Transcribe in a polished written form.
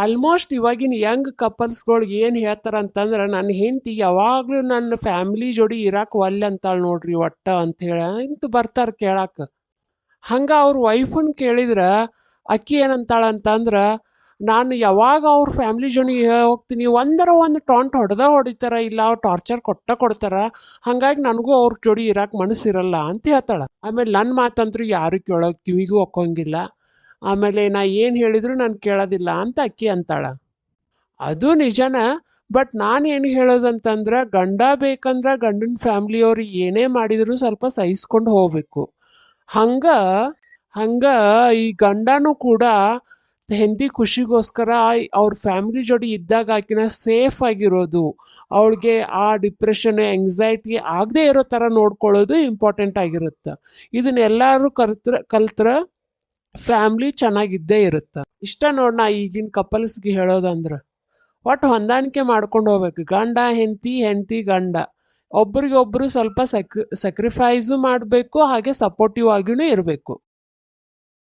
Almost ಇವಾಗಿನ Young ಕಪಲ್ಸ್ಗಳು ಏನು ಹೇಳ್ತಾರ ಅಂತಂದ್ರೆ ನನ್ನ ಹೆಂಡತಿ ಯಾವಾಗಲೂ ನನ್ನ ಫ್ಯಾಮಿಲಿ ಜೋಡಿ ಇರಾಕ್ ಒಲ್ಲೆ ಅಂತಾಳ ನೋಡ್ರಿ ಒಟ್ಟ ಅಂತ ಹೇಳ ಇಂತ ಬರ್ತಾರ ಕೇಳಾಕ. ಹಂಗ ಅವ್ರ ವೈಫನ್ ಕೇಳಿದ್ರ ಅಕ್ಕಿ ಏನಂತಾಳ ಅಂತಂದ್ರ ನಾನು ಯಾವಾಗ ಅವ್ರ ಫ್ಯಾಮಿಲಿ ಜೋಡಿ ಹೋಗ್ತೀನಿ ಒಂದು ಟಾಂಟ್ ಹೊಡಿತಾರ, ಇಲ್ಲ ಅವ್ರು ಟಾರ್ಚರ್ ಕೊಡ್ತಾರ, ಹಂಗಾಗಿ ನನಗೂ ಅವ್ರ ಜೋಡಿ ಇರಾಕ್ ಮನಸ್ಸಿರಲ್ಲ ಅಂತ ಹೇಳ್ತಾಳ. ಆಮೇಲೆ ನನ್ನ ಮಾತಂತ್ರು ಯಾರು ಕೇಳೋಕ್ ಕಿವಿಗೂ ಒಕ್ಕೊಂಗಿಲ್ಲ, ಆಮೇಲೆ ನಾ ಏನು ಹೇಳಿದ್ರು ನಾನು ಕೇಳೋದಿಲ್ಲ ಅಂತ ಅಕ್ಕಿ ಅಂತಾಳ. ಅದು ನಿಜನ. ಬಟ್ ನಾನು ಏನು ಹೇಳೋದಂತಂದ್ರೆ ಗಂಡ ಬೇಕಂದ್ರ ಗಂಡನ ಫ್ಯಾಮ್ಲಿಯವ್ರು ಏನೇ ಮಾಡಿದ್ರು ಸ್ವಲ್ಪ ಸಹಿಸ್ಕೊಂಡು ಹೋಗ್ಬೇಕು. ಹಂಗ ಹಂಗ ಈ ಗಂಡನೂ ಕೂಡ ಹೆಂಡತಿ ಖುಷಿಗೋಸ್ಕರ ಅವ್ರ ಫ್ಯಾಮಿಲಿ ಜೋಡಿ ಇದ್ದಾಗ ಆಕಿನ ಸೇಫ್ ಆಗಿರೋದು, ಅವಳಿಗೆ ಆ ಡಿಪ್ರೆಷನ್ ಎಂಗ್ಸೈಟಿ ಆಗದೆ ಇರೋ ಥರ ನೋಡ್ಕೊಳ್ಳೋದು ಇಂಪಾರ್ಟೆಂಟ್ ಆಗಿರುತ್ತೆ. ಇದನ್ನೆಲ್ಲರೂ ಕಲ್ತ್ರ ಫ್ಯಾಮ್ಲಿ ಚೆನ್ನಾಗಿದ್ದೇ ಇರುತ್ತೆ. ಇಷ್ಟ ನೋಡ್ ನಾ ಈಗಿನ ಕಪಲ್ಸ್ಗೆ ಹೇಳೋದಂದ್ರೆ ಒಟ್ಟು ಹೊಂದಾಣಿಕೆ ಮಾಡ್ಕೊಂಡು ಹೋಗ್ಬೇಕು. ಗಂಡ ಹೆಂಡತಿ, ಹೆಂಡತಿ ಗಂಡ, ಒಬ್ರಿಗೊಬ್ರು ಸ್ವಲ್ಪ ಸಕ್ರಿಫೈಸು ಮಾಡಬೇಕು, ಹಾಗೆ ಸಪೋರ್ಟಿವ್ ಆಗಿನೂ ಇರಬೇಕು.